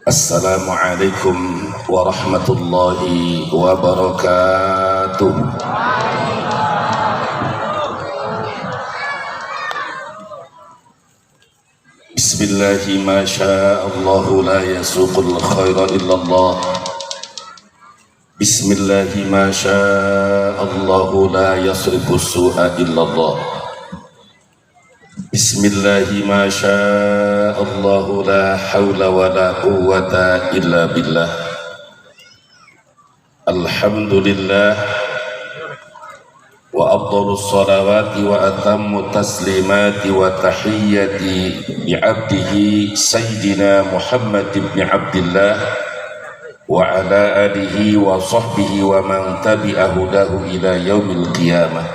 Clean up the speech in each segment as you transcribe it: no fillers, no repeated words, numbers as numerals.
Assalamualaikum warahmatullahi wabarakatuh. Bismillahi ma sya'allahu la yasuqul khaira illallah. Bismillahi ma sya'allahu la yasrifu su'a illallah. Bismillahi ma sya'allahu la hawla wa la quwwata illa billah. Alhamdulillah wa afdalus salawati wa atammu taslimati wa tahiyyati bi'abdihi sayyidina Muhammad ibn Abdillah wa ala alihi wa sahbihi wa man tabi'a hudahu ila yaumil qiyamah.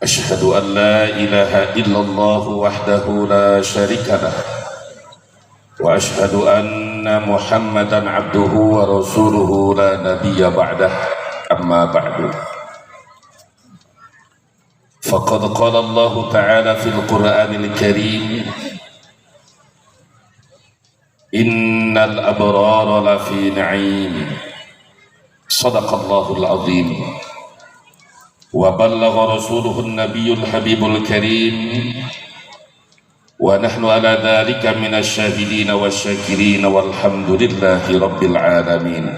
Asyhadu an la ilaha illallah wahdahu la syarika lah wa asyhadu anna Muhammadan abduhu wa rasuluhu la nabiyya ba'dah. Amma ba'du. Faqad qala Allah ta'ala fil Qur'anil Karim, innal abrara lafi na'im. Sadaqallahul azim. Wa ballagha rasuluhun nabiyyul habibul karim. Wa nahnu ala dhalika minasy syahidin wasyakirin walhamdulillahi rabbil alamin.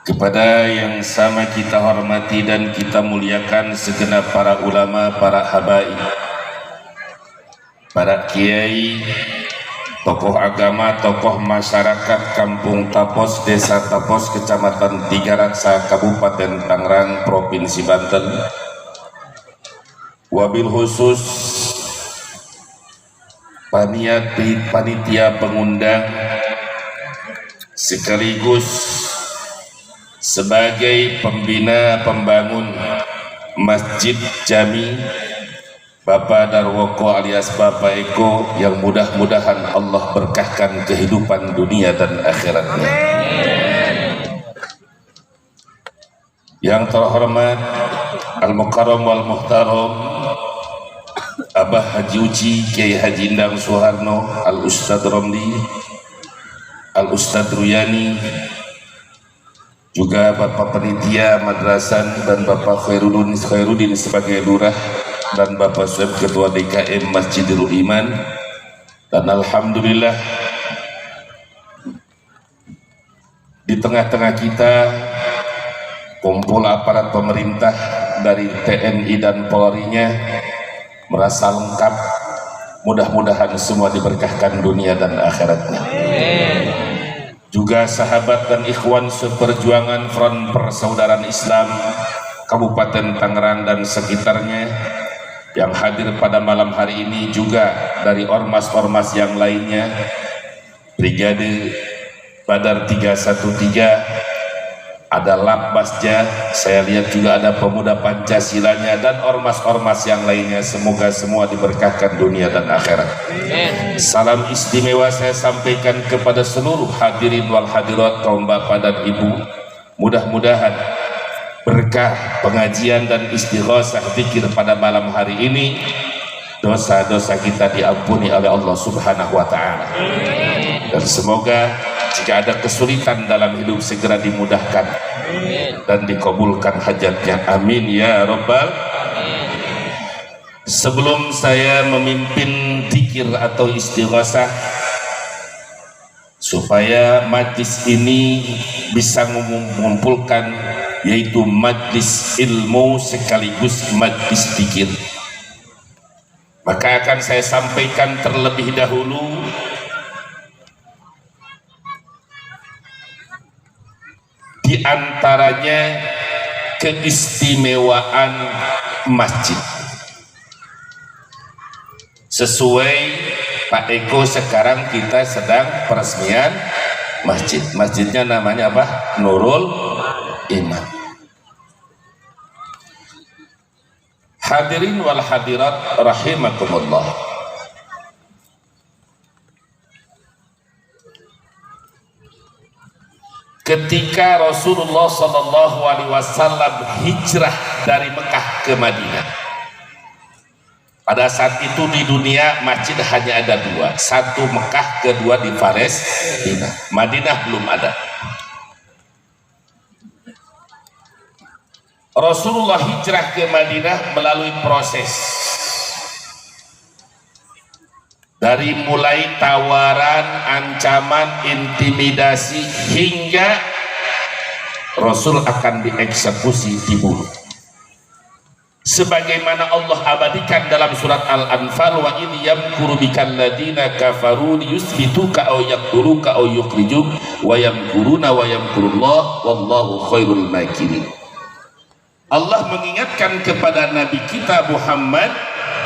Kepada yang sama kita hormati dan kita muliakan segenap para ulama, para habaib, para kiai, tokoh agama, tokoh masyarakat Kampung Tapos, Desa Tapos, Kecamatan Tiga Raksa, Kabupaten Tangerang, Provinsi Banten. Wabil khusus panitia pengundang sekaligus sebagai pembina pembangun Masjid Jami Bapak Darwoko alias Bapak Eko, yang mudah-mudahan Allah berkahkan kehidupan dunia dan akhiratnya. Yang terhormat Al-Mukarram wal Muhtaram Abah Haji Uci Kiai Haji Indang Suharno, Al-Ustadz Romli, Al-Ustadz Ruyani, juga Bapak Panitia Madrasan dan Bapak Khairuddin sebagai lurah, dan Bapak Sueb Ketua DKM Masjidil Iman. Dan alhamdulillah di tengah-tengah kita kumpul aparat pemerintah dari TNI dan Polri-nya, merasa lengkap. Mudah-mudahan semua diberkahkan dunia dan akhiratnya. Juga sahabat dan ikhwan seperjuangan Front Persaudaraan Islam Kabupaten Tangerang dan sekitarnya yang hadir pada malam hari ini, juga dari ormas-ormas yang lainnya, Brigade Badar 313, ada Labasja, saya lihat juga ada Pemuda Pancasilanya, dan ormas-ormas yang lainnya. Semoga semua diberkahkan dunia dan akhirat. Salam istimewa saya sampaikan kepada seluruh hadirin wal hadirat, kaum bapak dan ibu. Mudah-mudahan berkah pengajian dan istighosah zikir pada malam hari ini, dosa-dosa kita diampuni oleh Allah Subhanahu wa ta'ala. Dan semoga jika ada kesulitan dalam hidup segera dimudahkan dan dikabulkan hajatnya. Amin ya rabbal. Sebelum saya memimpin zikir atau istighosah, supaya majlis ini bisa mengumpulkan, yaitu majlis ilmu sekaligus majlis zikir, maka akan saya sampaikan terlebih dahulu di antaranya keistimewaan masjid. Sesuai Pak Eko, sekarang kita sedang peresmian masjid. Masjidnya namanya apa? Nurul Iman. Hadirin wal hadirat rahimakumullah. ketika Rasulullah Shallallahu Alaihi Wasallam hijrah dari Mekah ke Madinah. Pada saat itu di dunia masjid hanya ada dua, satu Mekah, kedua di Palestina. Madinah belum ada. Rasulullah hijrah ke Madinah melalui proses dari mulai tawaran, ancaman, intimidasi hingga Rasul akan dieksekusi, dibunuh. Sebagaimana Allah abadikan dalam surat Al-Anfal, wa idh yamkuru bikal ladina kafaru liyusbituka aw yaqtuluka aw yukhrijuk wa yamkuruna wa yamkurullah wallahu khairul makirin. Allah mengingatkan kepada Nabi kita Muhammad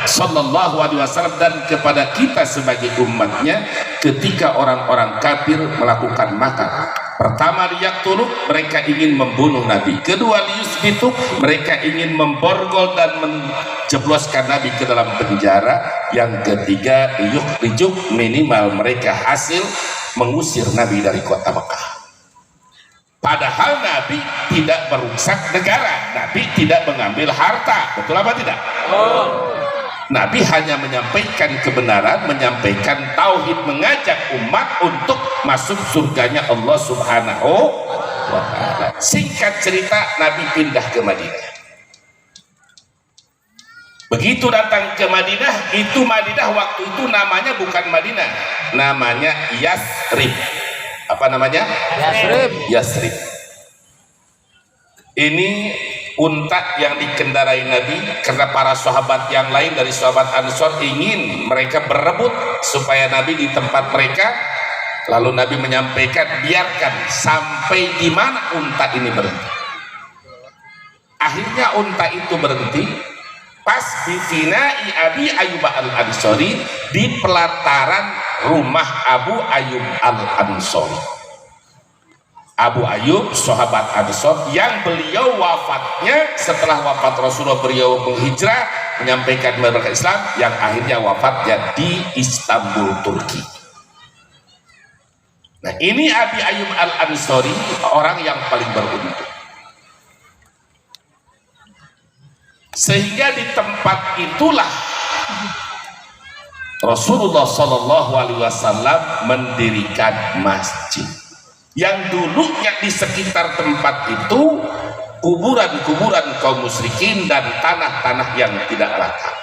Sallallahu Alaihi Wasallam dan kepada kita sebagai umatnya ketika orang-orang kafir melakukan makar. Pertama, liyaqtuluk, mereka ingin membunuh Nabi. Kedua, liyusbituk, mereka ingin memborgol dan menjebloskan Nabi ke dalam penjara. Yang ketiga, yukhrijuk, minimal mereka hasil mengusir Nabi dari kota Mekah. Padahal Nabi tidak merusak negara, Nabi tidak mengambil harta, betul apa tidak? Nabi hanya menyampaikan kebenaran, menyampaikan tauhid, mengajak umat untuk masuk surganya Allah Subhanahu wa Ta'ala. Singkat cerita, Nabi pindah ke Madinah. Begitu datang ke Madinah, itu Madinah waktu itu namanya bukan Madinah, namanya Yasrib. Apa namanya? Yasrib. Yasrib. Ini unta yang dikendarai Nabi karena para sahabat yang lain dari sahabat Ansor ingin mereka berebut supaya Nabi di tempat mereka. Lalu Nabi menyampaikan, biarkan sampai di mana unta ini berhenti. Akhirnya unta itu berhenti pas di Finai Abi Ayyub Al-Ansori, di pelataran rumah Abu Ayyub Al-Ansori. Abu Ayyub sahabat Ansor yang beliau wafatnya setelah wafat Rasulullah, beliau menghijrah menyampaikan kepada Islam, yang akhirnya wafatnya di Istanbul, Turki. Nah, ini Abi Ayyub Al-Ansori, orang yang paling beruntung. Sehingga di tempat itulah Rasulullah Shallallahu Alaihi Wasallam mendirikan masjid. Yang dulunya di sekitar tempat itu kuburan-kuburan kaum musyrikin dan tanah-tanah yang tidak layak.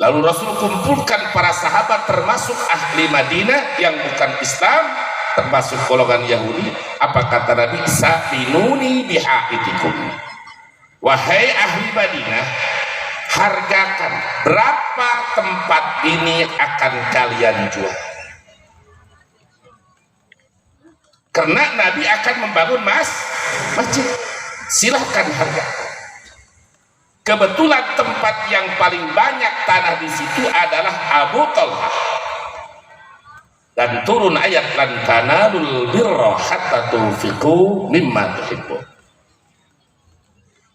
Lalu Rasul kumpulkan para sahabat termasuk ahli Madinah yang bukan Islam, termasuk golongan Yahudi. Apa kata Nabi? Sabinuni bihaitikum. Wahai ahli Madinah, hargakan berapa tempat ini akan kalian jual. Karena Nabi akan membangun masjid, silahkan hargakan. Kebetulan tempat yang paling banyak tanah di situ adalah Abu Talhah. Dan turun ayat lan tanalul birra hatta tunfiqu mimma tuhibbun.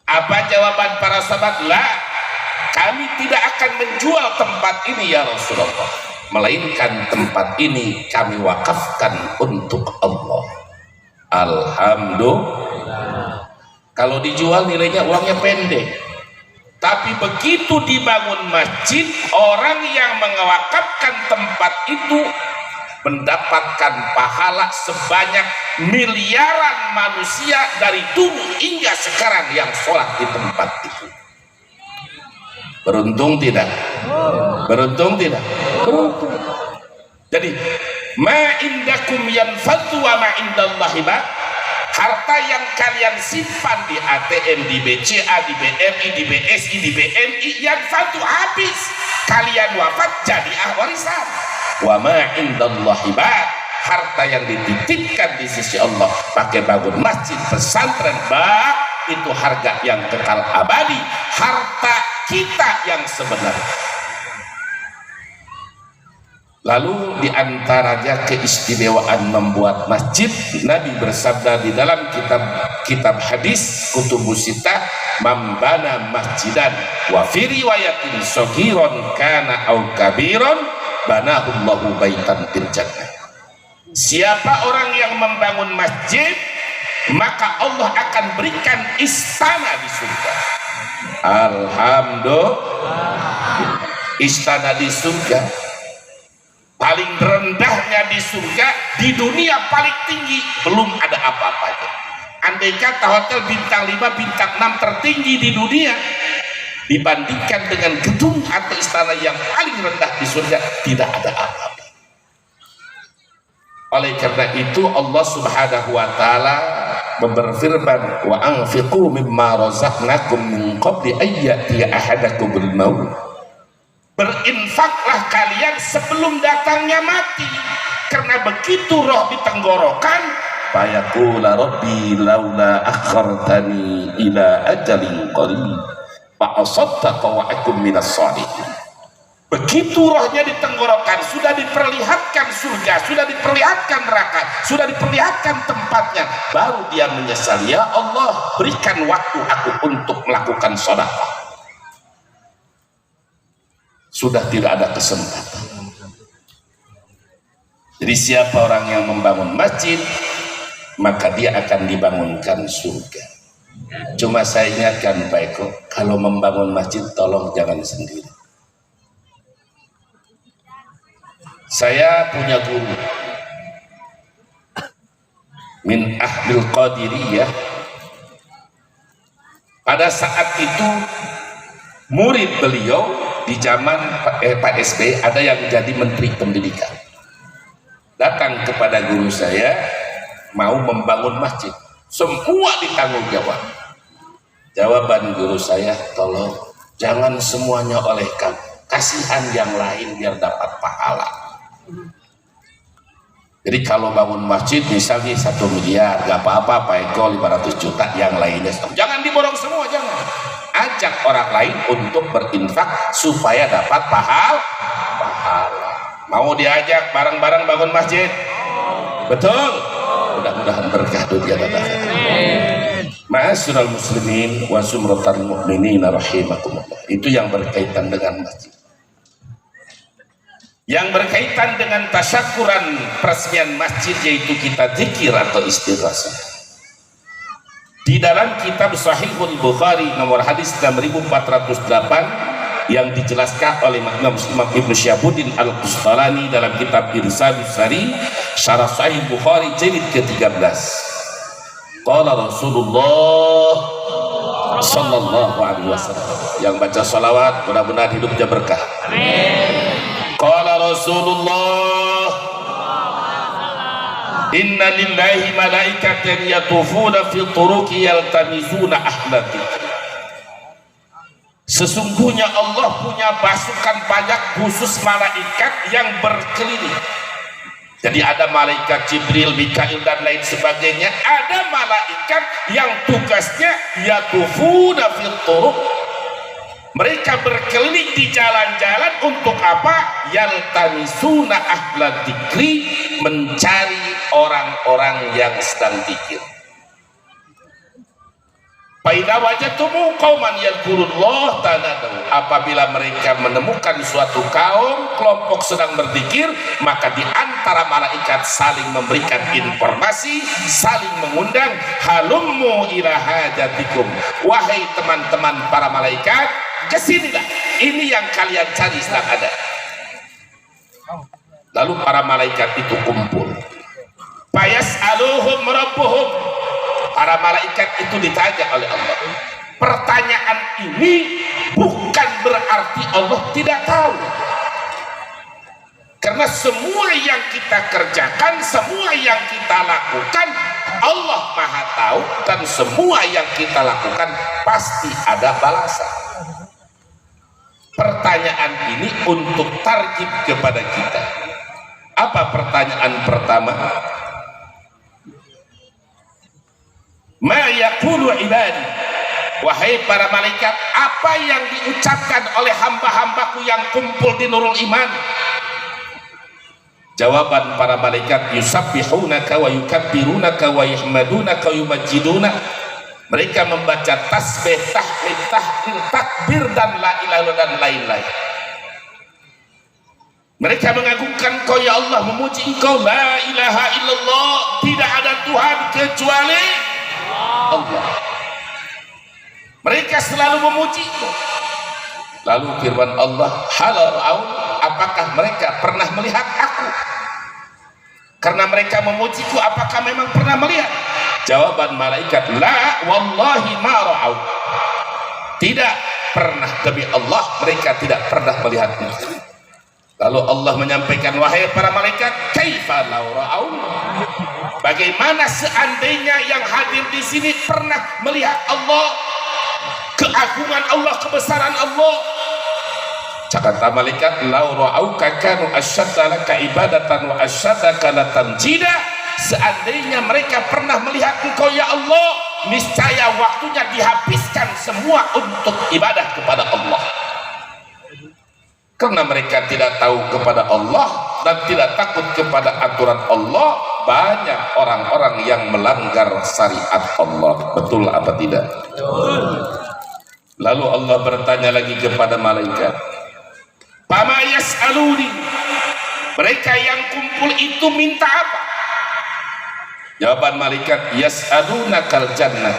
Apa jawaban para sahabat? La, kami tidak akan menjual tempat ini ya Rasulullah, melainkan tempat ini kami wakafkan untuk Allah. Alhamdulillah. Kalau dijual nilainya uangnya pendek. Tapi begitu dibangun masjid, orang yang mewakafkan tempat itu mendapatkan pahala sebanyak miliaran manusia dari dulu hingga sekarang yang sholat di tempat itu. Beruntung tidak? Beruntung tidak? Beruntung. Jadi ma indakum yanfadu wa ma indallahi ba. Harta yang kalian simpan di ATM, di BCA, di BRI, di BSI, di BNI, yanfadu habis. Kalian wafat jadi warisan. Wa ma indallahi ba. Harta yang dititipkan di sisi Allah, pakai bangun masjid, pesantren, itu harga yang kekal abadi. Harta kita yang sebenarnya. Lalu diantaranya keistimewaan membuat masjid, Nabi bersabda di dalam kitab hadis Kutubus Sittah, "Man masjidan wa fi riwayatin saghiran kana au kabiran banahullahu baitan fil jannah." Siapa orang yang membangun masjid, maka Allah akan berikan istana di surga. Alhamdulillah. Istana di surga, paling rendahnya di surga, di dunia paling tinggi, belum ada apa-apanya. Andai kata hotel bintang 5, bintang 6 tertinggi di dunia dibandingkan dengan gedung atau istana yang paling rendah di surga, tidak ada apa-apa. Oleh karena itu Allah Subhanahu wa taala berfirman, wa anfiqu mimma razaqnakum min qabli ayyati ahadakumul maut. Berinfaklah kalian sebelum datangnya mati, karena begitu roh di tenggorokan, fayaqula rabbi laula akhartani ila ajalin qarib fa asaddaqa wa akum minas shalihin. Begitu rohnya di tenggorokan, sudah diperlihatkan surga, sudah diperlihatkan neraka, sudah diperlihatkan tempatnya, baru dia menyesal, ya Allah berikan waktu aku untuk melakukan sedekah. Sudah tidak ada kesempatan. Jadi siapa orang yang membangun masjid, maka dia akan dibangunkan surga. Cuma saya ingatkan Pak Eko, kalau membangun masjid tolong jangan sendiri. Saya punya guru min ahlil qadiriyah. Pada saat itu murid beliau di zaman Pak SBY ada yang jadi menteri pendidikan, datang kepada guru saya mau membangun masjid, semua ditanggung jawab. Jawaban guru saya, tolong jangan semuanya oleh kamu, kasihan yang lain biar dapat pahala. Jadi kalau bangun masjid misalnya 1 miliar gak apa-apa Pak Eko, 500 juta yang lainnya jangan diborong semua, jangan. Ajak orang lain untuk berinfak supaya dapat pahala. Mau diajak bareng-bareng bangun masjid? Betul? Mudah-mudahan berkah dunia dan akhirat. Ma'asyiral muslimin wa sumratal mu'minin rahimakumullah. Itu yang berkaitan dengan masjid. Yang berkaitan dengan tasyakuran peresmian masjid, yaitu kita zikir atau istighosah. Di dalam kitab Sahihul Bukhari nomor hadis 6408 yang dijelaskan oleh Imam Ibnu Syihabuddin Al-Qustalani dalam kitab Irsadus Sari Syarah Sahih Bukhari jilid ke-13. Qala Rasulullah sallallahu alaihi wasallam. Yang baca salawat mudah-mudahan hidupnya berkah. Amin. Qala Rasulullah, inna lillahi malaikatan yatufuna fi turuqi yaltamizuna ahla dzikr. Sesungguhnya Allah punya pasukan banyak khusus malaikat yang berkeliling. Jadi ada malaikat Jibril, Mikail dan lain sebagainya. Ada malaikat yang tugasnya yatufuna fi turuq. Mereka berkeliling di jalan-jalan untuk apa? Yaltamisuna ahla dzikri, mencari orang-orang yang sedang zikir. Faidza wajadtumu qauman yadhkurullah tanadaw. Apabila mereka menemukan suatu kaum kelompok sedang berzikir, maka di antara malaikat saling memberikan informasi, saling mengundang, halummu ila hajatikum. Wahai teman-teman para malaikat, kesinilah, ini yang kalian cari sedang ada. Lalu para malaikat itu kumpul. Fayas'aluhum rabbuhum. Para malaikat itu ditanya oleh Allah. Pertanyaan ini bukan berarti Allah tidak tahu. Karena semua yang kita kerjakan, semua yang kita lakukan, Allah Maha tahu, dan semua yang kita lakukan pasti ada balasan. Pertanyaan ini untuk targhib kepada kita. Apa pertanyaan pertama? Ma yaqulu ibadi, wahai para malaikat, apa yang diucapkan oleh hamba-hambaku yang kumpul di Nurul Iman? Jawaban para malaikat, yusabbihunaka wa yukabbirunaka wa yahmadunaka wa yumajjiduna. Mereka membaca tasbih, tahmid, tahlil, takbir dan la ilaha illallah dan lain-lain. Mereka mengagungkan Engkau ya Allah, memuji Engkau, la ilaha illallah, tidak ada Tuhan kecuali Allah. Mereka selalu memujiku. Lalu firman Allah, hal ra'au, apakah mereka pernah melihat aku? Karena mereka memujiku, apakah memang pernah melihat? Jawaban malaikat, la wallahi ma ra'au. Tidak pernah, demi Allah mereka tidak pernah melihatmu. Lalu Allah menyampaikan, wahai para malaikat, kaifa law ra'au? Bagaimana seandainya yang hadir di sini pernah melihat Allah, keagungan Allah, kebesaran Allah? Kata malaikat, law ra'auka kanu asyadda laka ibadatan wa asyadaka latamjida. Seandainya mereka pernah melihat engkau ya Allah, niscaya waktunya dihabiskan semua untuk ibadah kepada Allah. Karena mereka tidak tahu kepada Allah dan tidak takut kepada aturan Allah, banyak orang-orang yang melanggar syariat Allah. Betul apa tidak? Lalu Allah bertanya lagi kepada malaikat, Pama yas'aluni, mereka yang kumpul itu minta apa? Jawaban malaikat, yas'alunakal jannah,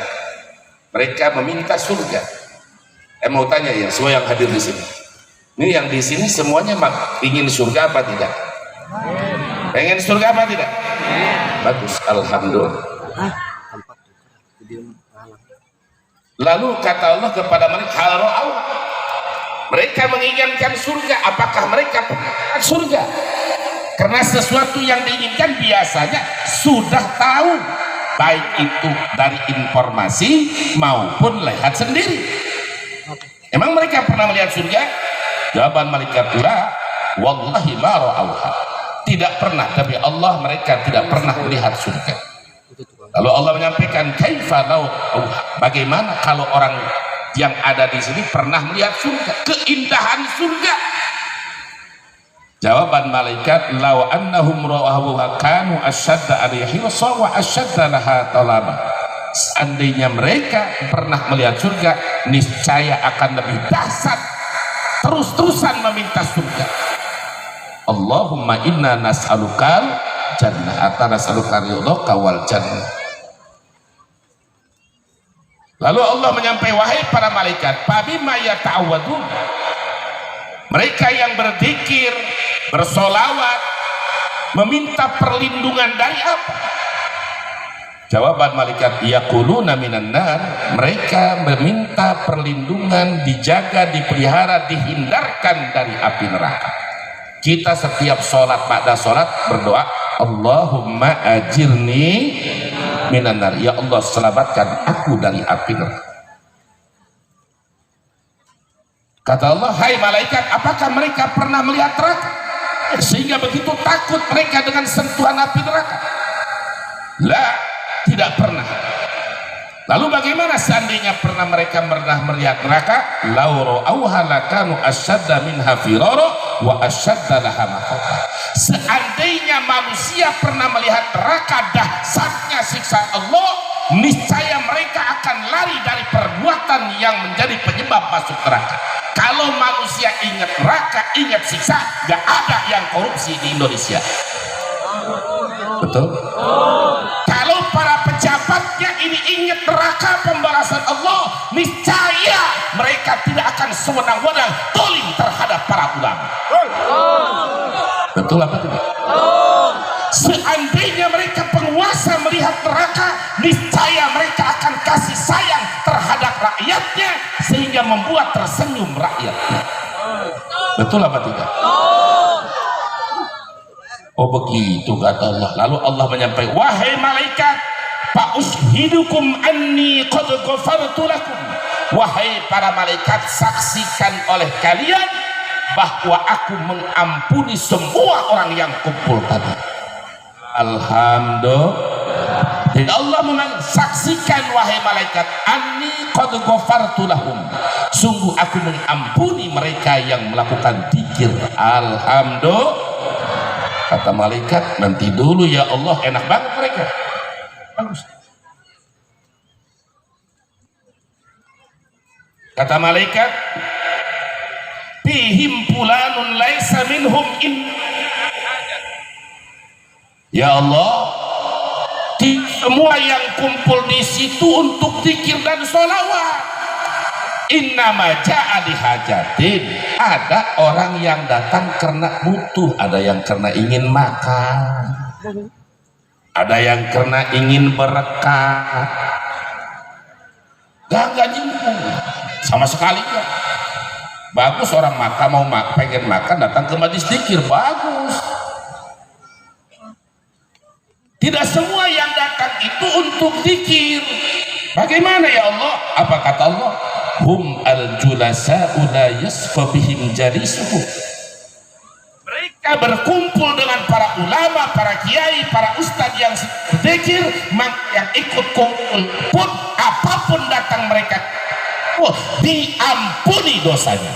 mereka meminta surga. Mau tanya ya, semua yang hadir di sini, ini yang di sini semuanya ingin surga apa tidak? Pengen surga apa tidak? Bagus, alhamdulillah. Lalu kata Allah kepada mereka, hal ra'au, mereka menginginkan surga, apakah mereka pernah surga? Karena sesuatu yang diinginkan biasanya sudah tahu, baik itu dari informasi maupun lihat sendiri. Emang mereka pernah melihat surga? Jawaban malaikat, la wallahi ma ra'auha. Tidak pernah, demi Allah mereka tidak pernah melihat surga. Lalu Allah menyampaikan, kaifa law ra'auha, bagaimana kalau orang yang ada di sini pernah melihat surga, keindahan surga? Jawaban malaikat, law annahum ra'awha kanu asyadda alaihi wa asyadda laha talaba. Seandainya mereka pernah melihat surga, niscaya akan lebih dahsyat, terus-terusan meminta surga. Allahumma inna nas'alukal jannah, atau nas'alukal ridhaka wal jannah. Lalu Allah menyampaikan, wahai para malaikat, fabima yata'awwadun, mereka yang berzikir, bersolawat, meminta perlindungan dari apa? Jawaban malaikat, yaquluna minan nar, mereka meminta perlindungan, dijaga, dipelihara, dihindarkan dari api neraka. Kita setiap sholat, pada sholat berdoa, Allahumma ajirni minan nar, ya Allah selamatkan aku dari api neraka. Kata Allah, hai malaikat, apakah mereka pernah melihat neraka sehingga begitu takut mereka dengan sentuhan api neraka? La, tidak pernah. Lalu bagaimana seandainya mereka pernah melihat neraka? Law ra'auha lakanu asyadda minha firara wa asyadda laha maqata. Seandainya manusia pernah melihat neraka dahsyatnya siksa Allah, niscaya mereka akan lari dari perbuatan yang menjadi penyebab masuk neraka. Kalau manusia ingat neraka, ingat siksa, gak ada yang korupsi di Indonesia. Betul? Kalau para pejabatnya ini ingat neraka pembalasan Allah, niscaya mereka tidak akan sewenang-wenang zalim terhadap para ulama. Betul apa tidak? Seandainya mereka penguasa melihat neraka, niscaya mereka akan kasih sayang terhadap rakyatnya sehingga membuat tersenyum rakyatnya. Betul apa tidak? Oh begitu kata Allah. Lalu Allah menyampaikan, wahai malaikat, fa ushidukum anni qad ghafartu lakum. Wahai para malaikat, saksikan oleh kalian bahwa aku mengampuni semua orang yang kumpul tadi. Alhamdulillah. Dan Allah saksikan wahai malaikat, anni qad ghafartu lahum, sungguh aku mengampuni mereka yang melakukan dzikir. Alhamdulillah. Kata malaikat, nanti dulu ya Allah, enak banget mereka. Bagus. Kata malaikat, fihim fulanun laisa minhum in. Ya Allah, semua yang kumpul di situ untuk zikir dan sholawat. Innama ja'a lihajatin, ada orang yang datang karena butuh, ada yang karena ingin makan, ada yang karena ingin berkah. Gak nyinggung sama sekali ya. Bagus orang makan, pengen makan datang ke majlis zikir, bagus. Tidak semua yang datang itu untuk zikir. Bagaimana ya Allah? Apa kata Allah? Hum al-julasa'u la yasfa bihim jalisuhu. Mereka berkumpul dengan para ulama, para kiai, para ustadz yang zikir, yang ikut kumpul pun apapun datang mereka, diampuni dosanya.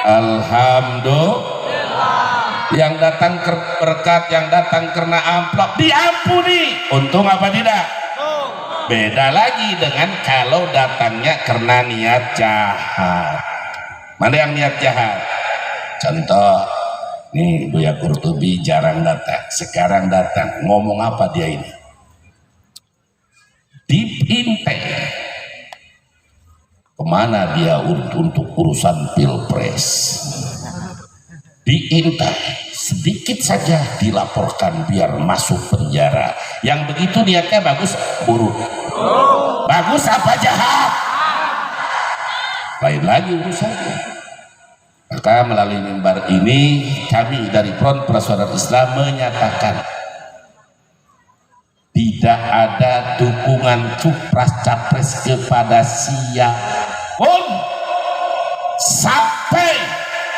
Alhamdulillah. Yang datang berkat, yang datang karena amplop, diampuni. Untung apa tidak? Beda lagi dengan kalau datangnya karena niat jahat. Mana yang niat jahat? Contoh, nih Buya Qurtubi jarang datang, sekarang datang, ngomong apa dia ini? Dipintai. Kemana dia untuk urusan pilpres? Diintai, sedikit saja dilaporkan biar masuk penjara. Yang begitu niatnya bagus, buruk. Bagus apa jahat? Lain lagi urusannya. Maka melalui mimbar ini kami dari Front Persaudaraan Islam menyatakan tidak ada dukungan capres kepada siapapun sampai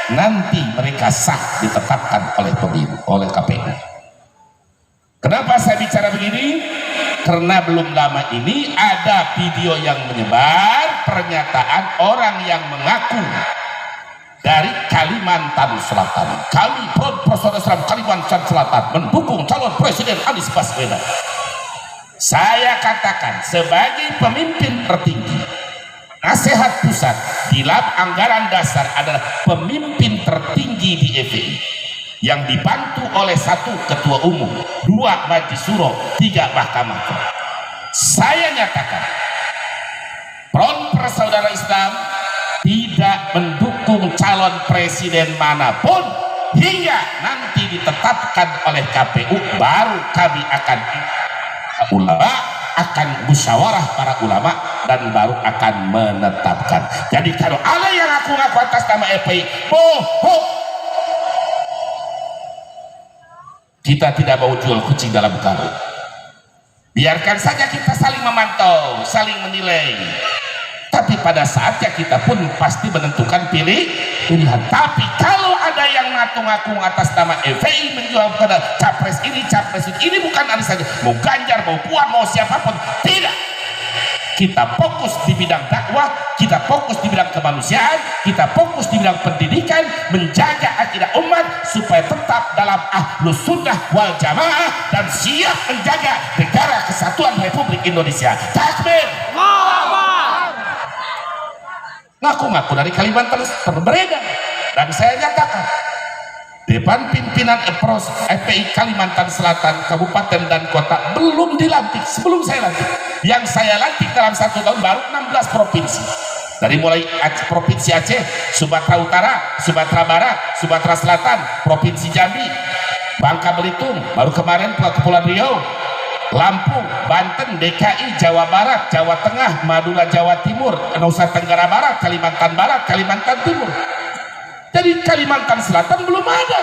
nanti mereka sah ditetapkan oleh KPU. Kenapa saya bicara begini? Karena belum lama ini ada video yang menyebar pernyataan orang yang mengaku dari Kalimantan Selatan. Kami Front Persaudaraan Islam Kalimantan Selatan mendukung calon Presiden Anies Baswedan. Saya katakan sebagai pemimpin tertinggi, nasihat pusat di anggaran dasar adalah pemimpin tertinggi di FPI yang dibantu oleh 1 ketua umum, 2 majelis syuro, 3 mahkamah. Saya nyatakan Front Persaudaraan Islam tidak mendukung calon presiden manapun hingga nanti ditetapkan oleh KPU, baru kami akan musyawarah para ulama dan baru akan menetapkan. Jadi kalau ada yang ngaku-ngaku atas nama FPI, bohong. Kita tidak mau jual kucing dalam karung. Biarkan saja kita saling memantau, saling menilai. Tapi pada saatnya kita pun pasti menentukan pilihan. Tapi kalau ada yang ngaku-ngaku atas nama FPI menjual pada capres ini bukan Anies saja, mau Ganjar, mau Puan, mau siapapun, tidak. Kita fokus di bidang dakwah, kita fokus di bidang kemanusiaan, kita fokus di bidang pendidikan, menjaga akidah umat supaya tetap dalam ahlus sunnah wal jamaah dan siap menjaga negara kesatuan Republik Indonesia. Takbir! Ngaku-ngaku dari Kalimantan berbeda, dan saya nyatakan depan pimpinan FPI Kalimantan Selatan, kabupaten dan kota belum dilantik. Sebelum saya lantik, yang saya lantik dalam 1 tahun baru 16 provinsi, dari mulai provinsi Aceh, Sumatera Utara, Sumatera Barat, Sumatera Selatan, provinsi Jambi, Bangka Belitung, baru kemarin Kepulauan Riau, Lampung, Banten, DKI, Jawa Barat, Jawa Tengah, Madura, Jawa Timur, Nusa Tenggara Barat, Kalimantan Barat, Kalimantan Timur. Jadi Kalimantan Selatan belum ada.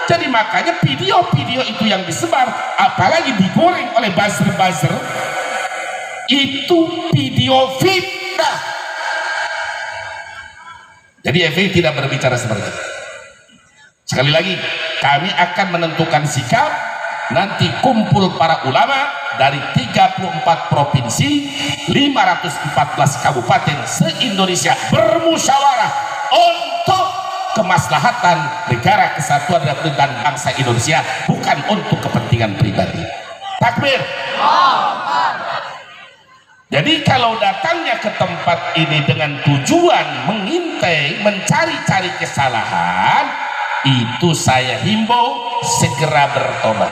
Jadi makanya video-video itu yang disebar, apalagi digoreng oleh buzzer-buzzer, itu video fitnah. Jadi FPI tidak berbicara seperti itu. Sekali lagi, kami akan menentukan sikap. Nanti kumpul para ulama dari 34 provinsi, 514 kabupaten se-Indonesia bermusyawarah untuk kemaslahatan negara kesatuan Republik dan bangsa Indonesia, bukan untuk kepentingan pribadi. Takbir! Jadi kalau datangnya ke tempat ini dengan tujuan mengintai, mencari-cari kesalahan, itu saya himbau segera bertobat.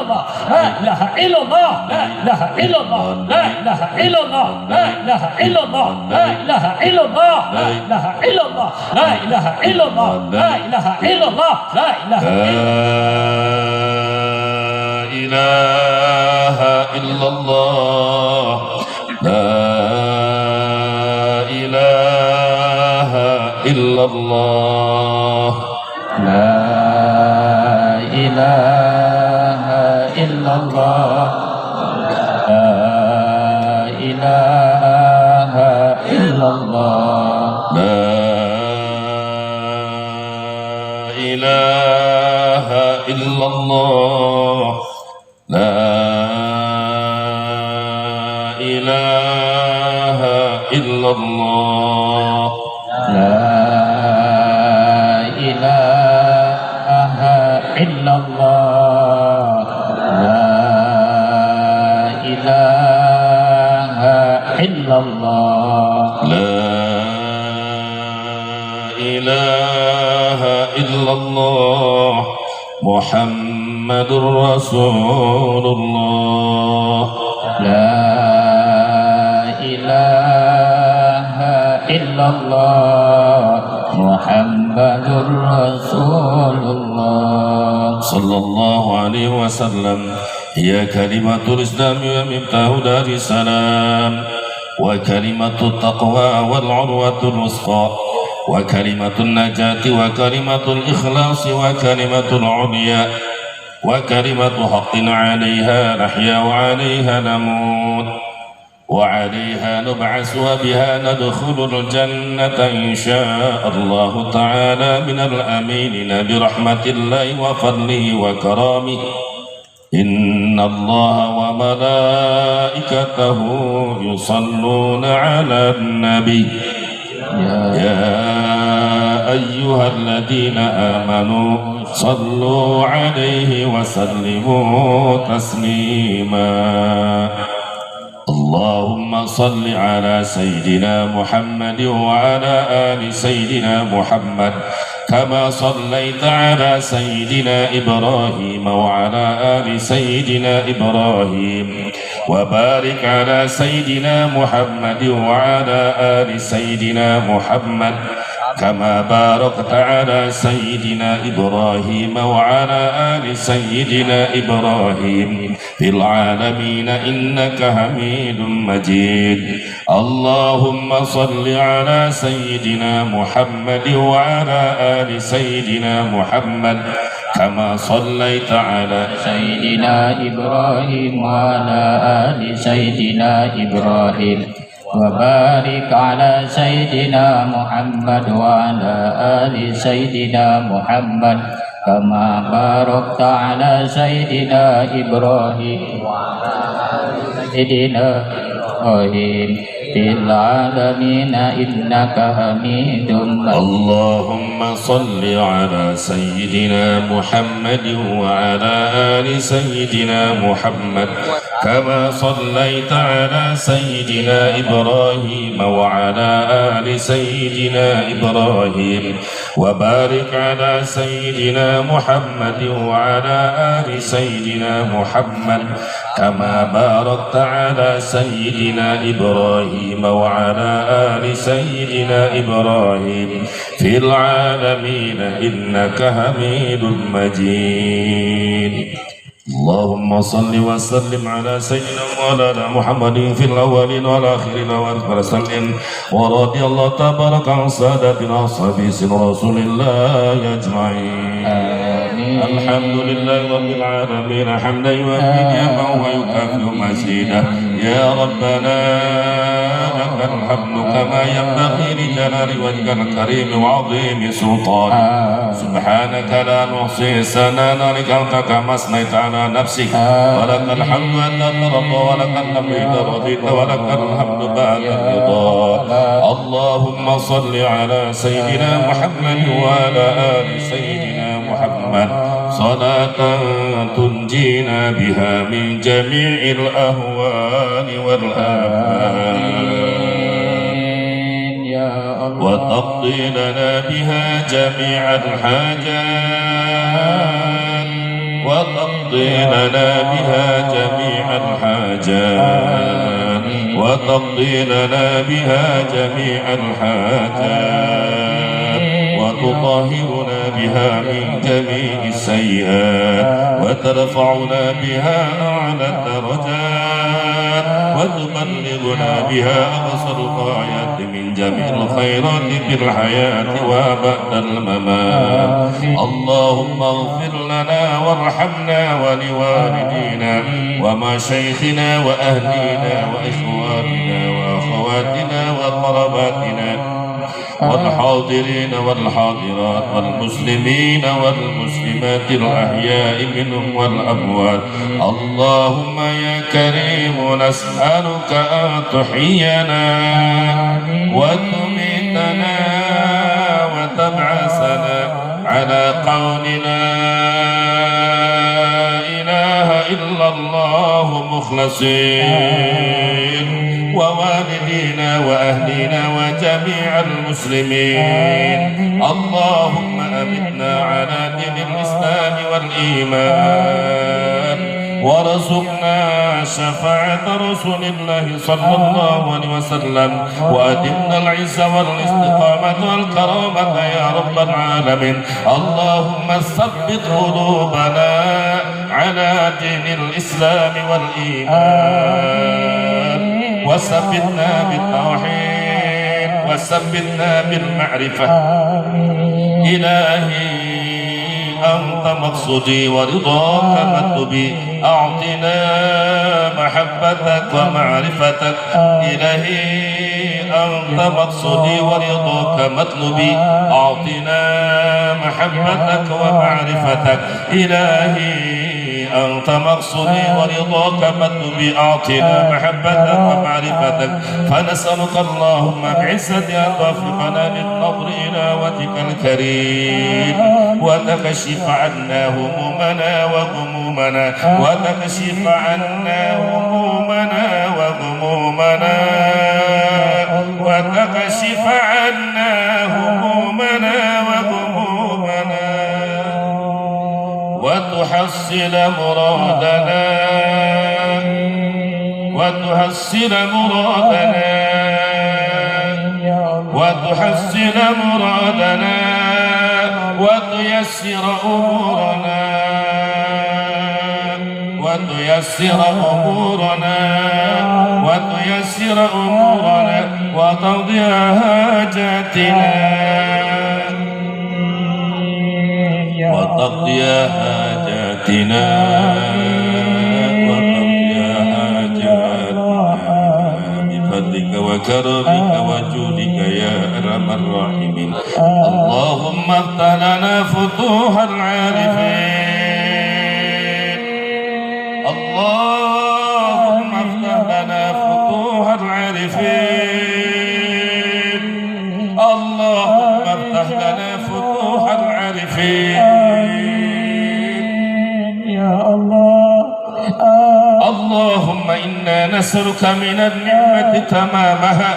illallah, la ilaha illallah, la ilaha illallah, la ilaha illallah, la ilaha illallah, la ilaha illallah, la ilaha illallah, la ilaha illallah, la ilaha illallah, la ilaha illallah, la ilaha illallah, la ilaha illallah, la ilaha illallah, la ilaha illallah, la ilaha illallah, la ilaha illallah, la ilaha illallah, la ilaha illallah, Muhammadur Rasulullah, la ilaha illallah, Muhammadur Rasulullah. sallallahu alaihi wasallam. Ya kalimatul Islam wa miftahu daris salam, wa kalimatut taqwa wal urwatul wusqa, wa kalimatun najati wa kalimatul ikhlas wa kalimatul ulya, wa kalimatu haqqin 'alaiha nahya wa 'alaiha namut, wa 'alaiha nub'as wa biha nadkhulul jannata insyaallah ta'ala minal aminina bi rahmatillahi wa fadlihi wa karamihi. Inna Allah wa malaikatahu yusalluna 'alan nabi ya ayyuhalladzina amanu sallu 'alaihi wa sallimu taslima. Allahumma salli ala Sayyidina Muhammad wa ala ali Sayyidina Muhammad kama sallaita ala Sayyidina Ibrahim wa ala ali Sayyidina Ibrahim wa barik ala Sayyidina Muhammad wa ala ali Sayyidina Muhammad kama barakta ala Sayyidina Ibrahim wa ala ali Sayyidina Ibrahim fil alamin innaka Hamidum Majid. Allahumma salli ala Sayyidina Muhammad wa ala ali Sayyidina Muhammad kama sallaita ala Sayyidina Ibrahim wa ala ali Sayyidina Ibrahim wa barik ala Sayyidina Muhammad wa ala ali Sayyidina Muhammad kama barakta ala Sayyidina Ibrahim wa ala ali Sayyidina Ibrahim fil alamin innaka Hamidum Majid. Allahumma salli ala Sayyidina Muhammad wa ala ali Sayyidina Muhammad kama sallaita ala Sayyidina Ibrahim wa ala ali Sayyidina Ibrahim wa barik ala Sayyidina Muhammad wa ala ali Sayyidina Muhammad kama barakta ala Sayyidina Ibrahim wa ala ali Sayyidina Ibrahim fil alamin innaka Hamidum Majid. Allahumma salli wa sallim ala Sayyidina Maulana Muhammadin fil awwalin wal akhirin wa sallim wa radiyallahu tabaraka an sadatina ashabi Rasulillah ajma'in. Alhamdulillahi rabbil alamin hamdan yuwaffi ni'amahu wa yukafi'u mazidah. Ya Rabbana lakal hamdu kama yanbaghi li jalali wajhikal karim wa 'azimi sultanik. Subhanaka la nuhsi sanana alayka kama asnaita ala nafsik. Wa lakal hamdu anta rabb wa lakal hamdu idza radita wa lakal hamdu ba'da ridha. Allahumma salli ala Sayyidina Muhammad wa ala ali Sayyidina Muhammad salatan tunjina biha min jami'il ahwali wal afat wa taqdi lana biha jami'al hajat وتقضي لنا بها جميع الحاجات وتقضي لنا بها جميع الحاجات وتطهرنا بها من جميع السيئات وترفعنا بها أعلى الدرجات وتبلغنا بها أقصى الغايات من جميع الخيرات في الحياة وبعد الممات. اللهم اغفر لنا وارحمنا ولوالدينا ومشايخنا وأهلينا وإخواننا وأخواتنا وقرباتنا والحاضرين والحاضرات والمسلمين والمسلمات الأحياء منهم والأموات. اللهم يا كريم نسألك أن تحيينا وتميتنا وتبعثنا على قول لا إله إلا الله مخلصين ووالدينا وأهلنا وجميع المسلمين. اللهم أمتنا على دين الإسلام والإيمان ورزقنا شفاعة رسول الله صلى الله عليه وسلم وأدمنا العز والاستقامة والكرامة يا رب العالمين. اللهم ثبت قلوبنا على دين الإسلام والإيمان وثبتنا بالتوحيد وثبتنا بالمعرفة. إلهي أنت مقصودي ورضاك مطلبي أعطنا محبتك ومعرفتك. إلهي أنت مقصودي ورضاك مطلبي أعطنا محبتك ومعرفتك. إلهي أنت مقصودي ورضاك مطلبي أعطنا محبتك ومعرفتك. فنسألك اللهم بعزة أن توفقنا للنظر إلى وجهك الكريم وتكشف عنا همومنا وغمومنا وتكشف عنا همومنا وغمومنا وتكشف عنا همومنا وغمومنا وتحصل مرادنا وتحصل مرادنا وتحصل مرادنا وتيسر أمورنا وتيسر أمورنا وتيسر أمورنا وتقضي حاجاتنا وتقضي حاجاتنا وتقضي حاجاتنا بفضلك وكرمك وجودك يا أرحم الراحمين. اللهم افتح لنا فتوح العارفين. اللهم افتح لنا فتوح العارفين. اللهم افتح لنا فتوح العارفين يا الله. اللهم إنا نسألك من النعمة تمامها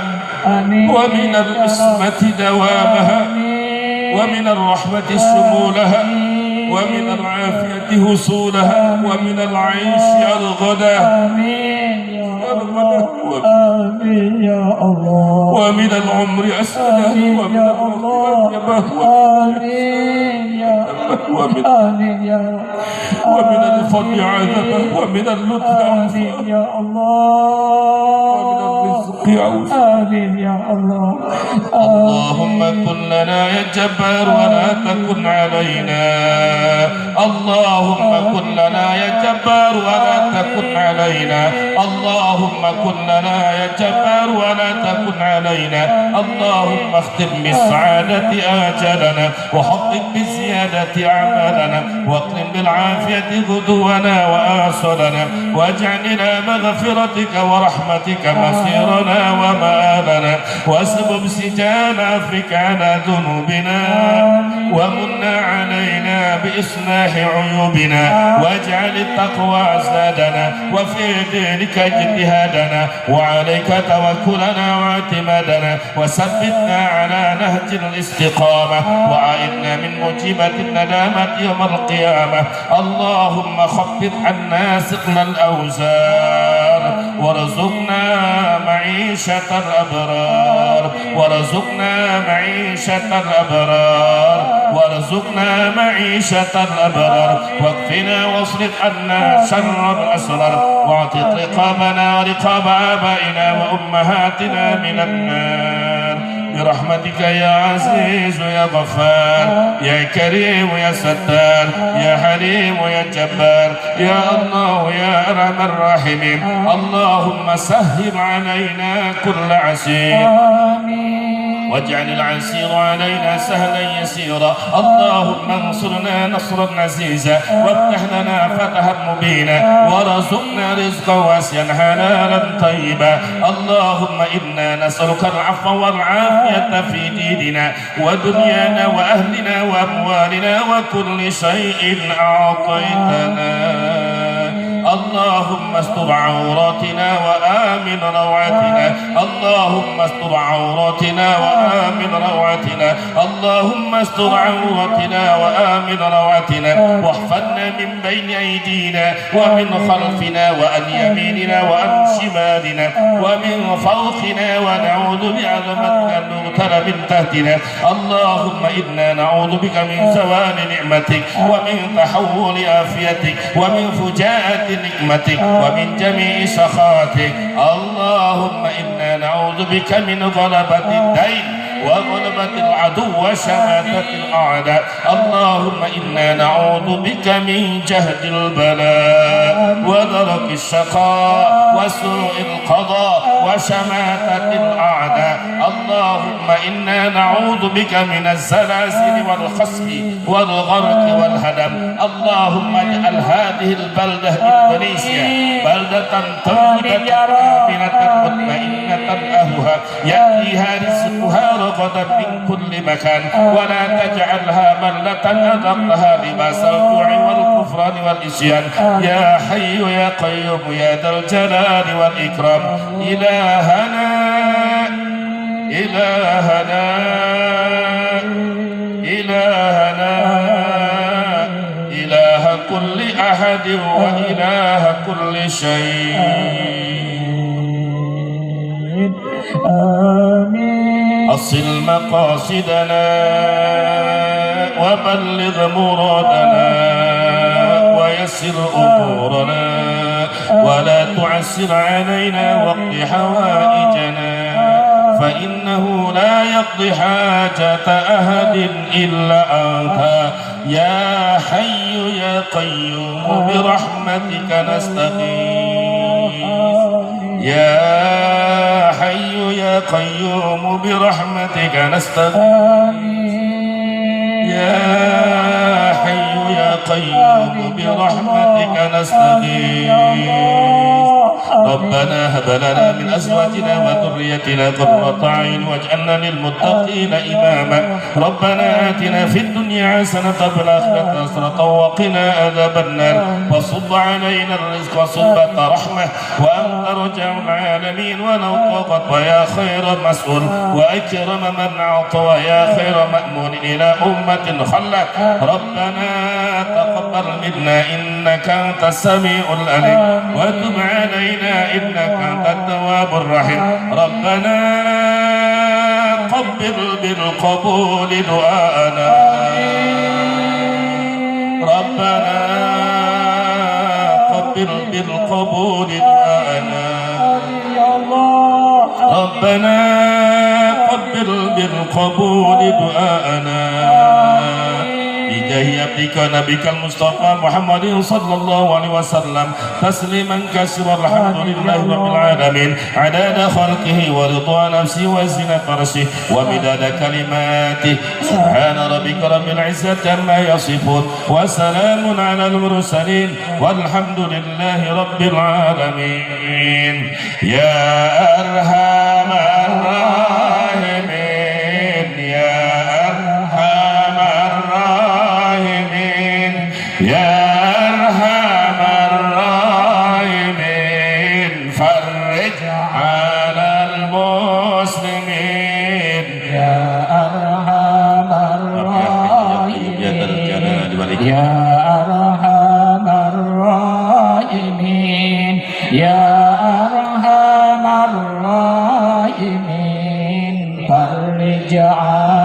ومن العصمة دوامها ومن الرحمة شمولها ومن العافية حصولها ومن العيش الغدا آمين يا الله. ومن العمر أسأله ومن ومن الفضل عذبه ومن اللطف آمين يا الله. ومن الرزق عوزه. آمين يا الله. اللهم كن لنا يا جبار ولا تكن علينا. اللهم كن لنا يا جبار ولا تكن علينا. اللهم كن لنا يا جبار ولا تكن علينا. اللهم اختم بالسعادة آجالنا وحقق بالزيادة أعمالنا واقلم بالعافية غدونا وآصلنا واجعل إلى مغفرتك ورحمتك مصيرنا ومآلنا واسبب سجال عفوك على ذنوبنا ومن علينا بإصلاح عيوبنا واجعل التقوى زادنا وفي دينك اجتهادنا وعليك توكلنا واعتمادنا وثبتنا على نهج الاستقامة وأعذنا من موجبات الندامة علامات يوم القيامة. اللهم خفف عنا ثقل الأوزار وارزقنا معيشة الأبرار وارزقنا معيشة الأبرار وارزقنا معيشة الأبرار واكفنا واصرف عنا شر الأسرار واعتق رقابنا ورقاب آبائنا وأمهاتنا من النار برحمتك يا عزيز يا غفار يا كريم يا ستار يا حليم يا جبار يا الله يا أرحم الراحمين. اللهم سهل علينا كل عسير واجعل العسير علينا سهلا يسيرا. اللهم انصرنا نصرا عزيزا وافتح لنا فتحا مبينا وارزقنا رزقا واسعا حلالا طيبا. اللهم إنا نسألك العفو والعافية في ديننا ودنيانا وأهلنا وأموالنا وكل شيء أعطيتنا. اللهم استر عوراتنا وآمن روعتنا. اللهم استر عوراتنا وآمن روعتنا. اللهم استر عوراتنا وآمن روعتنا واحفظنا من بين أيدينا ومن خلفنا وعن يميننا وعن شمالنا ومن فوقنا ونعوذ بعظمتك أن نغتال من تحتنا. اللهم إنا نعوذ بك من زوال نعمتك ومن تحول عافيتك ومن فجاءة نعمتك ومن جميع سخاتك. اللهم إنا نعوذ بك من غلبة الدين وغلبة العدو وشماتة الأعداء. اللهم إنا نعوذ بك من جهد البلاء ودرك الشقاء وسوء القضاء وشماتة الأعداء. اللهم إنا نعوذ بك من الزلازل والخسف والغرق والهدم. اللهم اجعل هذه البلدة إندونيسيا بلدة طيبة آمنة مطمئنة أهلها يأتيها رزقها رغدا من كل مكان ولا تجعلها بلدة أذقها لباس الجوع والكفران والعصيان. يا حي يا قيوم يا ذا الجلال والإكرام. إلهنا إلهنا إلهنا إله كل أحد وإله كل شيء. آمين. أصل مقاصدنا وبلغ مرادنا ويسر أمورنا ولا تعسر علينا واقض حوائجنا فإنه لا يقضي حاجة أحد إلا أنت. يا حي يا قيوم برحمتك نستغيث. يا حي يا قيوم برحمتك نستغيث. يا حي يا قيوم برحمتك نستغيث. ربنا هب لنا من أزواجنا وذريتنا قرة أعين واجعلنا للمتقين إماما. ربنا آتنا في الدنيا حسنة وفي الآخرة حسنة وقنا عذاب النار وصب علينا الرزق صبة رحمة وأنت رجع العالمين ولو طاقت ويا خير مسؤول وأكرم من أعطى ويا خير مأمون إلى أمة خلت. ربنا تقبل منا إنك أنت السميع العليم وتب علينا إنك أنت التواب الرحيم. ربنا قبل بالقبول دعاءنا. ربنا قبل بالقبول دعاءنا. ربنا قبل بالقبول دعاءنا بجاه عبدك ونبيك المصطفى محمد صلى الله عليه وسلم تسليما كثيرا. الحمد لله رب العالمين عدد خلقه ورضا نفسه وزنة عرشه ومداد كلماته. سبحان ربك رب العزة عما يصفون وسلام على المرسلين والحمد لله رب العالمين. يا أرحم الراحمين يا أرحم الراحمين يا أرحم الراحمين فرج على المسلمين يا أرحم الراحمين يا ذا الجلال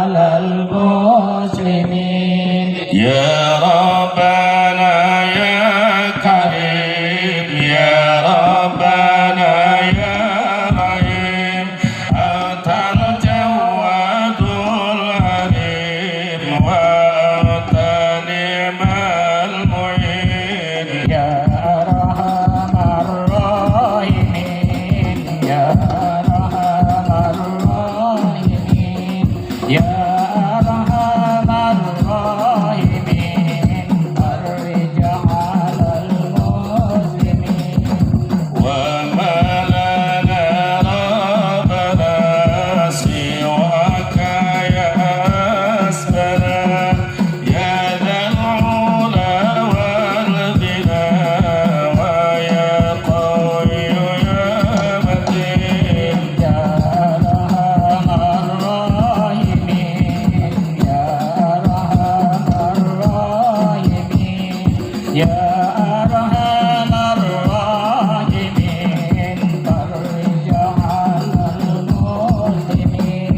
على المسلمين يا ربنا يا كريم يا ربنا يا رحيم أنت الجواد العليم وأنت نعم المعين يا أرحم الراحمين يا أرحم الراحمين يا أرحم الراحمين فرج على المسلمين وما لنا ربنا سواك يا أسبنا يا ذا العلا والغنى ويا قوي يا متين يا أرحم الراحمين يا أرحم الراحمين يا أرحم الراحمين فرج على المسلمين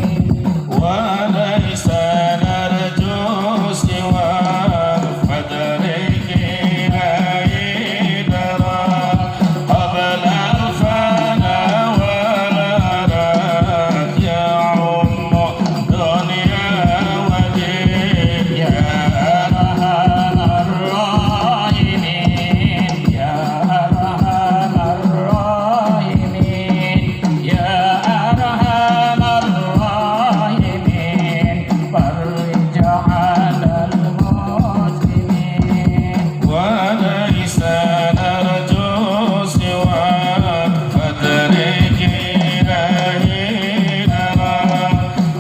وليس نرجو سواك فدرك إلهنا قبل الفنا والأراك يعم دنيا ودين يا أرحم الراحمين يا أرحم الراحمين يا أرحم الراحمين فرج على المسلمين وليس نرجو سواك فدرك إلهنا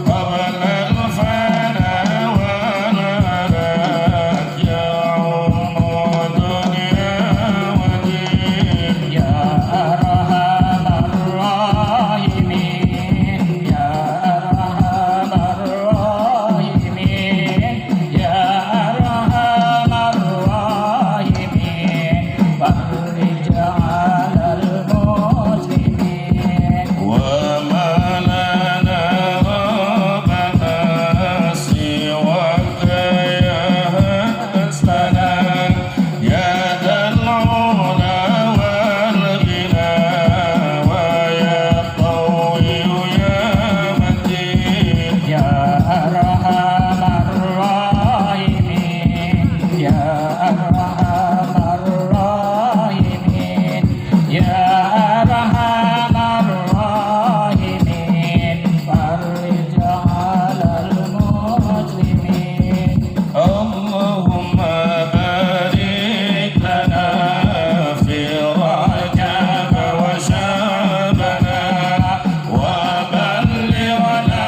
قبل الفنا والأراك يعم دنيا ودين يا أرحم الراحمين يا أرحم الراحمين يا أرحم الراحمين فرج على المسلمين وما لنا ربنا سواك يا حسبنا يا ذا العلا والغنى ويا قوي يا متين يا أرحم الراحمين يا أرحم الراحمين يا أرحم الراحمين فرج على المسلمين اللهم بارك لنا في رجب وشعبنا وبلغنا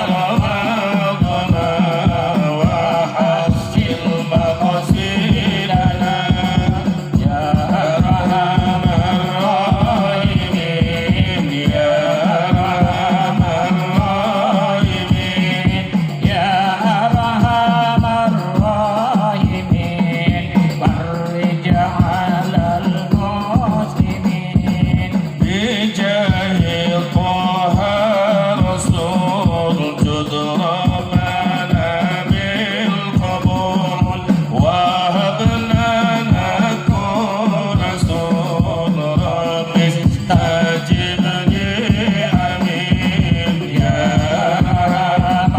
رمضان وحسن مقصدنا يا أرحم الراحمين يا أرحم الراحمين يا أرحم الراحمين فرج على المسلمين بجاه طه رسول جد ربنا بالقبول وهب لنا كل رسول رب استجبني امين يا أرحم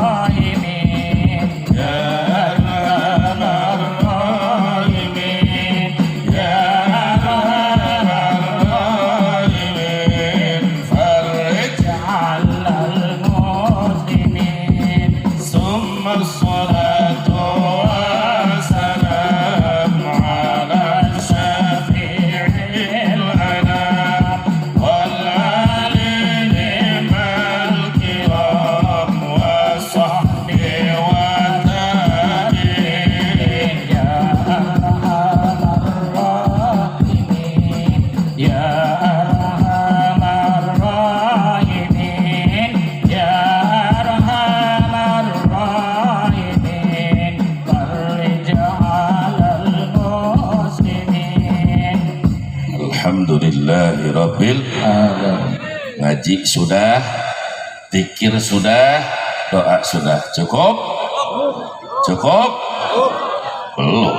الراحمين يا ارحم الراحمين يا ارحم الراحمين فرج على المسلمين ثم الصلاة والسلام على الشفيع الأنام والآل الكرام والصحب والتابعين يا أرحم الراحمين يا أرحم الراحمين يا أرحم الراحمين فرج على المسلمين Alhamdulillahi Rabbil آمين ngaji sudah, zikir sudah, Doa sudah cukup? Cukup? Belum.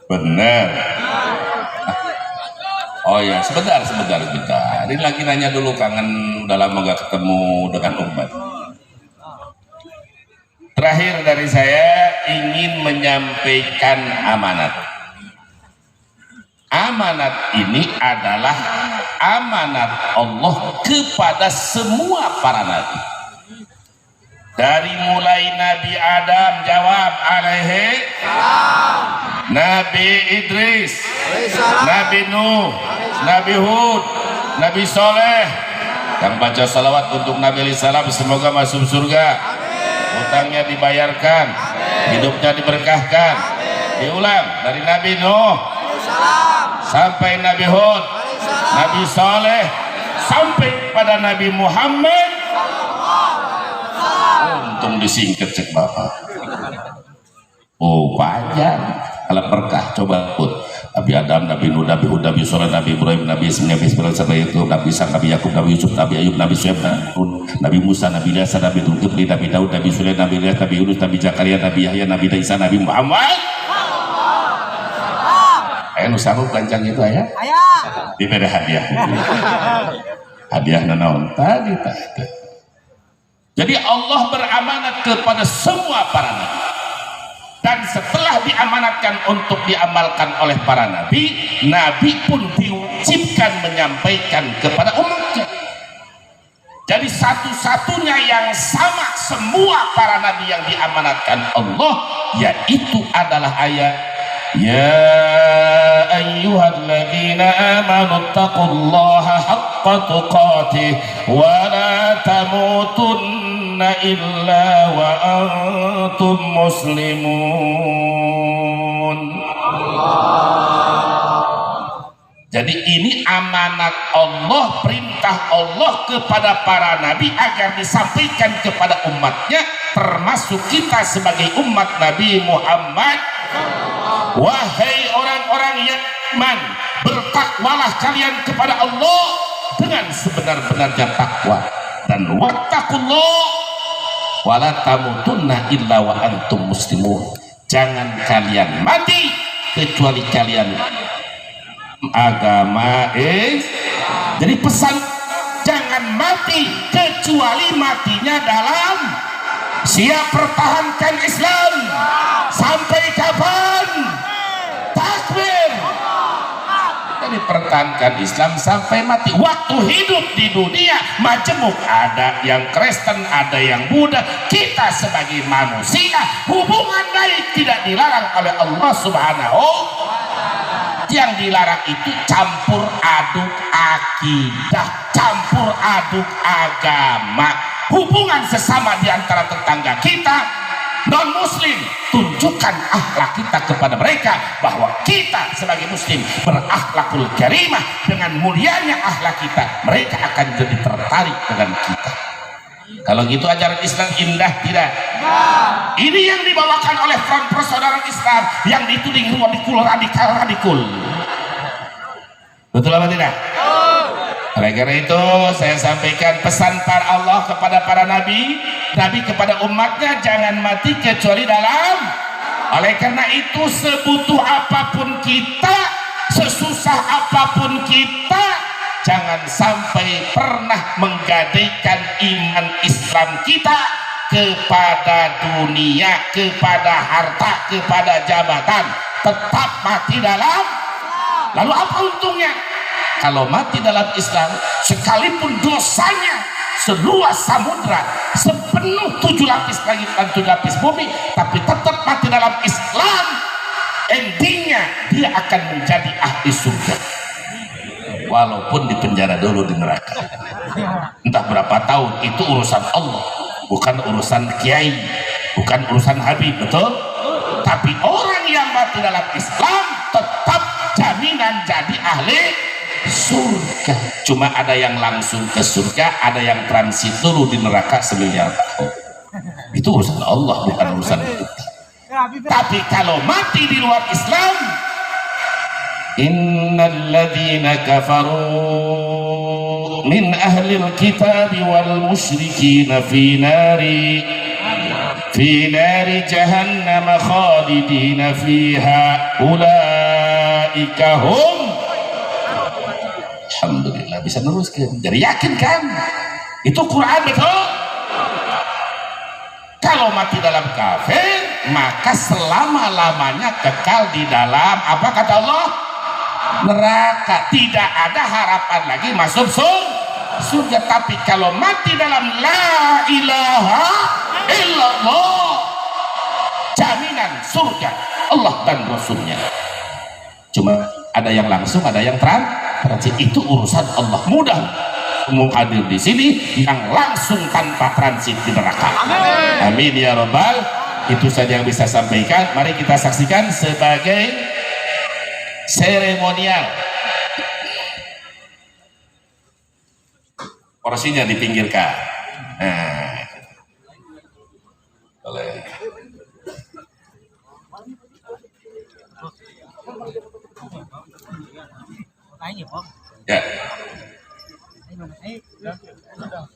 Benar. Oh ya, sebentar. Ini lagi nanya dulu, kangen udah lama gak ketemu dengan umat. Terakhir dari saya ingin menyampaikan amanat. Amanat ini adalah amanat Allah kepada semua para nabi. Dari mulai Nabi Adam jawab alaihi salam, Nabi Idris, Nabi Nuh, Nabi Hud, Nabi Soleh. Yang baca salawat untuk Nabi alaihi salam semoga masuk surga, hutangnya dibayarkan, hidupnya diberkahkan. Diulang dari Nabi Nuh sampai Nabi Hud, Nabi Soleh, sampai pada Nabi Muhammad. Untung disingkat cek Bapak. Oh panjang, kalau berkah coba put. Nabi Adam, Nabi Nuh, Nabi Hud, Nabi Soleh, Nabi Ibrahim, Nabi Ismail, Nabi Ismail, Nabi Isa, Nabi Yakub, Nabi Yusuf, Nabi Ayub, Nabi Syuaib, Nabi Musa, Nabi Ilyas, Nabi Zulkifli, Nabi Daud, Nabi Sulaiman, Nabi Ilyas, Nabi Yunus, Nabi Zakaria, Nabi Yahya, Nabi Isa, Nabi Muhammad. Ayo nu sanggup kencang itu ayah? Diberi hadiah. Hadiah nanaon tadi. Jadi Allah beramanat kepada semua para nabi. Dan setelah diamanatkan untuk diamalkan oleh para nabi, nabi pun diwajibkan menyampaikan kepada umatnya. Jadi satu-satunya yang sama semua para nabi yang diamanatkan Allah, yaitu adalah ayat Ya ayyuhalladzina amanu taqullaha haqqa tuqatih wa la tamutunna illa wa antum muslimun. Jadi ini amanat Allah, perintah Allah kepada para nabi agar disampaikan kepada umatnya, termasuk kita sebagai umat Nabi Muhammad. Wahai orang-orang yang iman, bertakwalah kalian kepada Allah dengan sebenar-benarnya takwa, dan wattaqullah wala tamutunna illa wa antum muslimun. Jangan kalian mati kecuali kalian agama jadi pesan jangan mati kecuali matinya dalam siap pertahankan Islam. Sampai kapan? Takbir. Jadi pertahankan Islam sampai mati. Waktu hidup di dunia majemuk, ada yang Kristen, ada yang Buddha. Kita sebagai manusia, hubungan baik tidak dilarang oleh Allah Subhanahu. Yang dilarang itu campur aduk akidah, campur aduk agama, hubungan sesama di antara tetangga kita non muslim. Tunjukkan akhlak kita kepada mereka, bahwa kita sebagai muslim berakhlakul karimah. Dengan mulianya akhlak kita, mereka akan jadi tertarik dengan kita. Kalau gitu ajaran Islam indah tidak? Ini yang dibawakan oleh Front Persaudaraan Islam yang dituding radikal. Betul apa tidak? Oleh karena itu saya sampaikan pesan para Allah kepada para nabi kepada umatnya, jangan mati kecuali dalam. Oleh karena itu sebutuh apapun kita, sesusah apapun kita, jangan sampai pernah menggadaikan iman Islam kita kepada dunia, kepada harta, kepada jabatan. Tetap mati dalam. Lalu apa untungnya? Kalau mati dalam Islam, sekalipun dosanya seluas samudra, sepenuh 7 lapis langit dan 7 lapis bumi, tapi tetap mati dalam Islam, endingnya dia akan menjadi ahli surga. Walaupun di penjara dulu di neraka. Entah berapa tahun, itu urusan Allah, bukan urusan kiai, bukan urusan Habib, betul? Tapi orang yang mati dalam Islam tetap jaminan jadi ahli surga. Cuma ada yang langsung ke surga, ada yang transit dulu di neraka semiliar tahun. Itu urusan Allah, bukan urusan kita. Tapi kalau mati di luar Islam, innal ladzina kafaru min ahli al-kitab wal musyrikin fi nari jahannam khalidina fiha ulaika hum. Alhamdulillah bisa neruskan. Jadi yakin kan? Itu Quran betul? Kalau mati dalam kafir, maka selama-lamanya kekal di dalam apa kata Allah? Neraka. Tidak ada harapan lagi masuk surga. Tapi kalau mati dalam la ilaha illallah, jaminan surga Allah dan Rasulnya. Cuma ada yang langsung, ada yang transit. Itu urusan Allah. Mudah umum hadir di sini yang langsung tanpa transit di neraka. Amin ya rabbal. Itu saja yang bisa sampaikan. Mari kita saksikan sebagai seremonial. Porsinya dipinggirkan. Nah, boleh. Ya.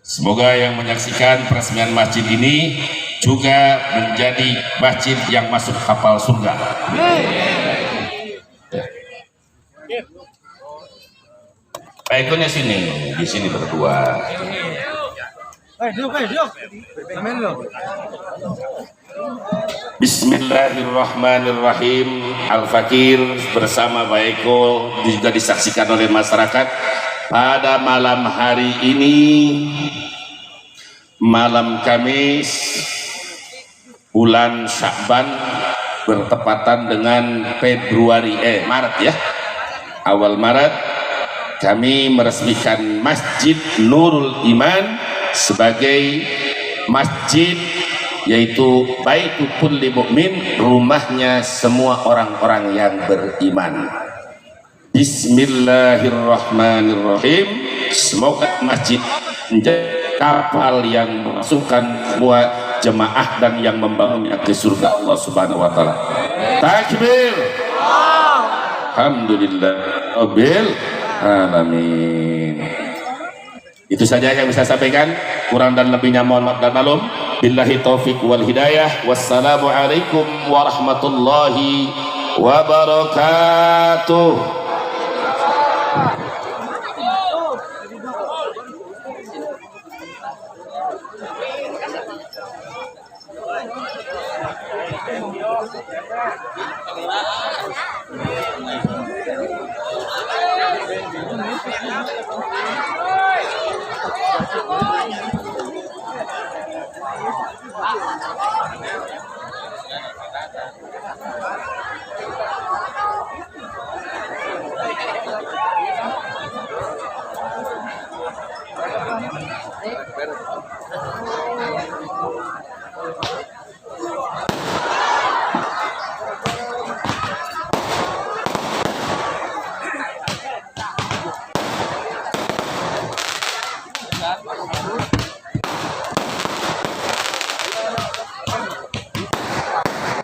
Semoga yang menyaksikan peresmian masjid ini juga menjadi masjid yang masuk kapal surga. Ikonnya sini, di sini berdua. Bismillahirrahmanirrahim. Al-Fakir bersama Pak Eko juga disaksikan oleh masyarakat pada malam hari ini, malam Kamis bulan Sya'ban bertepatan dengan Maret ya, awal Maret kami meresmikan Masjid Nurul Iman sebagai masjid, yaitu baitu kulli mukmin, rumahnya semua orang-orang yang beriman. Bismillahirrahmanirrahim. Semoga masjid menjadi kapal yang memasukkan semua jemaah dan yang membangunnya ke surga Allah Subhanahu wa taala. Takbir. Alhamdulillah rabbil alamin. Itu saja yang bisa sampaikan. Kurang dan lebihnya mohon maaf dan maklum. Billahi taufik wal hidayah. Wassalamualaikum warahmatullahi wabarakatuh.